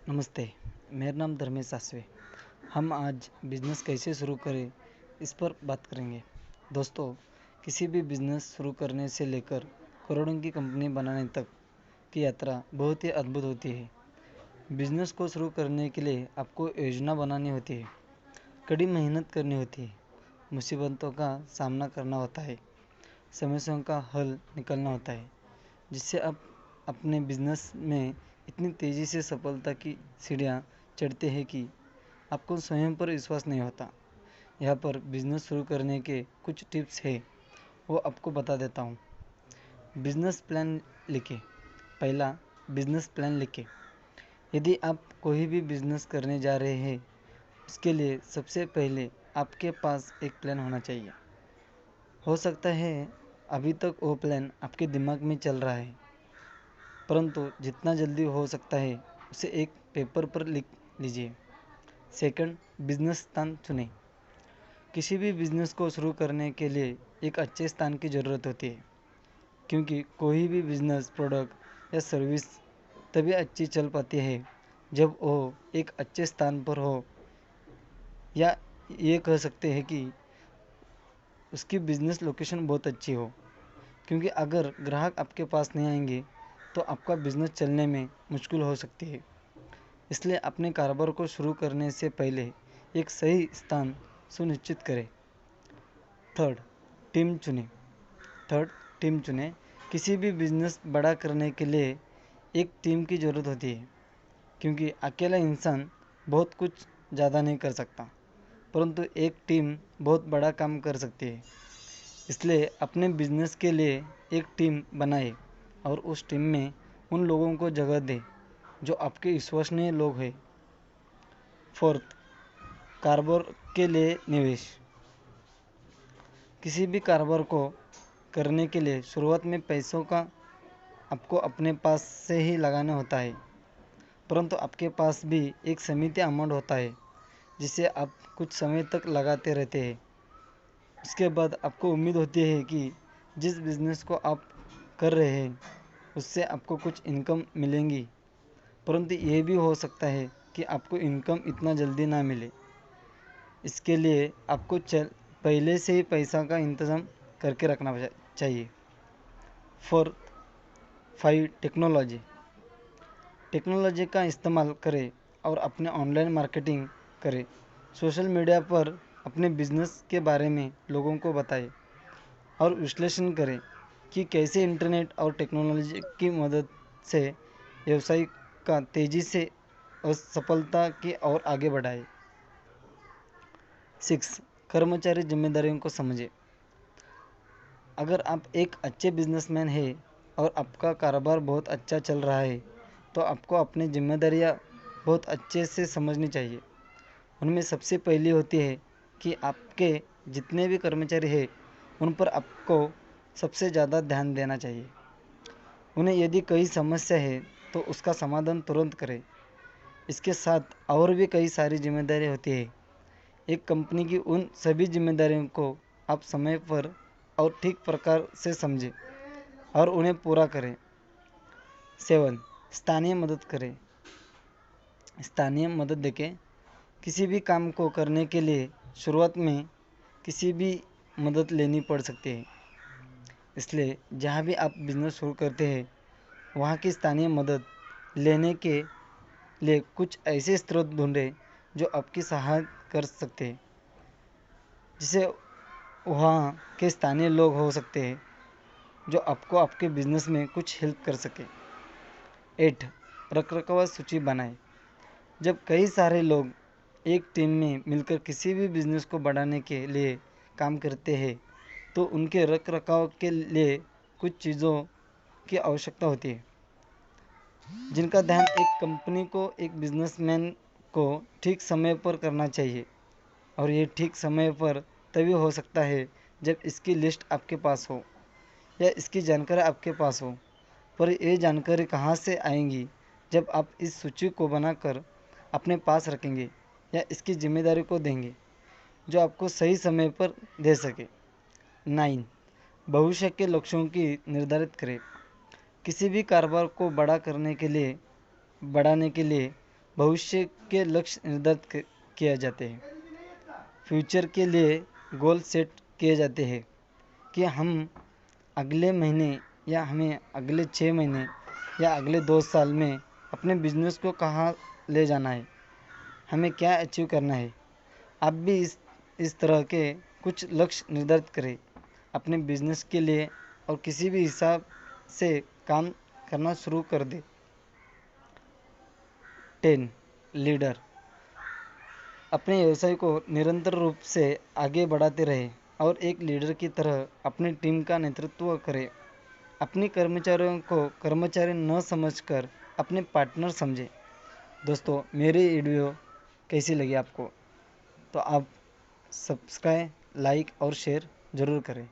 नमस्ते, मेरा नाम धर्मेश सासवे। हम आज बिज़नेस कैसे शुरू करें इस पर बात करेंगे। दोस्तों, किसी भी बिज़नेस शुरू करने से लेकर करोड़ों की कंपनी बनाने तक की यात्रा बहुत ही अद्भुत होती है। बिज़नेस को शुरू करने के लिए आपको योजना बनानी होती है, कड़ी मेहनत करनी होती है, मुसीबतों का सामना करना होता है, समस्याओं का हल निकालना होता है, जिससे आप अपने बिज़नेस में इतनी तेज़ी से सफलता की सीढ़ियाँ चढ़ते हैं कि आपको स्वयं पर विश्वास नहीं होता। यहाँ पर बिज़नेस शुरू करने के कुछ टिप्स हैं, वो आपको बता देता हूँ। बिज़नेस प्लान लिखें। पहला, बिज़नेस प्लान लिखें। यदि आप कोई भी बिज़नेस करने जा रहे हैं, उसके लिए सबसे पहले आपके पास एक प्लान होना चाहिए। हो सकता है अभी तक वो प्लान आपके दिमाग में चल रहा है, परंतु जितना जल्दी हो सकता है उसे एक पेपर पर लिख लीजिए। सेकंड, बिजनेस स्थान चुनें। किसी भी बिजनेस को शुरू करने के लिए एक अच्छे स्थान की ज़रूरत होती है, क्योंकि कोई भी बिजनेस प्रोडक्ट या सर्विस तभी अच्छी चल पाती है जब वो एक अच्छे स्थान पर हो, या ये कह सकते हैं कि उसकी बिजनेस लोकेशन बहुत अच्छी हो। क्योंकि अगर ग्राहक आपके पास नहीं आएंगे तो आपका बिजनेस चलने में मुश्किल हो सकती है। इसलिए अपने कारोबार को शुरू करने से पहले एक सही स्थान सुनिश्चित करें। थर्ड, टीम चुनें। थर्ड, टीम चुनें। किसी भी बिजनेस बड़ा करने के लिए एक टीम की ज़रूरत होती है, क्योंकि अकेला इंसान बहुत कुछ ज़्यादा नहीं कर सकता, परंतु एक टीम बहुत बड़ा काम कर सकती है। इसलिए अपने बिजनेस के लिए एक टीम बनाए और उस टीम में उन लोगों को जगह दें जो आपके विश्वसनीय लोग हैं। फोर्थ, कारोबार के लिए निवेश। किसी भी कारोबार को करने के लिए शुरुआत में पैसों का आपको अपने पास से ही लगाना होता है, परंतु आपके पास भी एक सीमित अमाउंट होता है जिसे आप कुछ समय तक लगाते रहते हैं। उसके बाद आपको उम्मीद होती है कि जिस बिज़नेस को आप कर रहे हैं उससे आपको कुछ इनकम मिलेंगी, परंतु ये भी हो सकता है कि आपको इनकम इतना जल्दी ना मिले। इसके लिए आपको पहले से ही पैसा का इंतज़ाम करके रखना चाहिए। Fourth, five, technology. टेक्नोलॉजी का इस्तेमाल करें और अपने ऑनलाइन मार्केटिंग करें। सोशल मीडिया पर अपने बिजनेस के बारे में लोगों को बताएं और विश्लेषण करें कि कैसे इंटरनेट और टेक्नोलॉजी की मदद से व्यवसाय का तेज़ी से और सफलता की ओर आगे बढ़ाए। सिक्स, कर्मचारी जिम्मेदारियों को समझें। अगर आप एक अच्छे बिजनेसमैन हैं और आपका कारोबार बहुत अच्छा चल रहा है, तो आपको अपनी जिम्मेदारियां बहुत अच्छे से समझनी चाहिए। उनमें सबसे पहली होती है कि आपके जितने भी कर्मचारी हैं उन पर आपको सबसे ज़्यादा ध्यान देना चाहिए। उन्हें यदि कोई समस्या है तो उसका समाधान तुरंत करें। इसके साथ और भी कई सारी जिम्मेदारी होती है। एक कंपनी की उन सभी जिम्मेदारियों को आप समय पर और ठीक प्रकार से समझें और उन्हें पूरा करें। सेवन, स्थानीय मदद करें। स्थानीय मदद देखें। किसी भी काम को करने के लिए शुरुआत में किसी भी मदद लेनी पड़ सकती है। इसलिए जहाँ भी आप बिजनेस शुरू करते हैं वहाँ की स्थानीय मदद लेने के लिए कुछ ऐसे स्रोत ढूंढें जो आपकी सहायता कर सकते हैं, जिसे वहाँ के स्थानीय लोग हो सकते हैं जो आपको आपके बिजनेस में कुछ हेल्प कर सके। 8, रखरखाव सूची बनाएं। जब कई सारे लोग एक टीम में मिलकर किसी भी बिजनेस को बढ़ाने के लिए काम करते हैं तो उनके रखरखाव के लिए कुछ चीज़ों की आवश्यकता होती है, जिनका ध्यान एक कंपनी को एक बिजनेसमैन को ठीक समय पर करना चाहिए। और ये ठीक समय पर तभी हो सकता है जब इसकी लिस्ट आपके पास हो या इसकी जानकारी आपके पास हो। पर ये जानकारी कहाँ से आएंगी जब आप इस सूची को बनाकर अपने पास रखेंगे या इसकी जिम्मेदारी को देंगे जो आपको सही समय पर दे सके। 9, भविष्य के लक्ष्यों की निर्धारित करें। किसी भी कारोबार को बढ़ाने के लिए भविष्य के लक्ष्य निर्धारित किए जाते हैं। फ्यूचर के लिए गोल सेट किए जाते हैं कि हम अगले महीने या हमें अगले 6 महीने या अगले 2 साल में अपने बिजनेस को कहाँ ले जाना है, हमें क्या अचीव करना है। आप भी इस तरह के कुछ लक्ष्य निर्धारित करें अपने बिजनेस के लिए और किसी भी हिसाब से काम करना शुरू कर दें। 10 लीडर अपने व्यवसाय को निरंतर रूप से आगे बढ़ाते रहे और एक लीडर की तरह अपनी टीम का नेतृत्व करें। अपनी कर्मचारियों को कर्मचारी न समझकर अपने पार्टनर समझें। दोस्तों, मेरी वीडियो कैसी लगी आपको, तो आप सब्सक्राइब, लाइक और शेयर ज़रूर करें।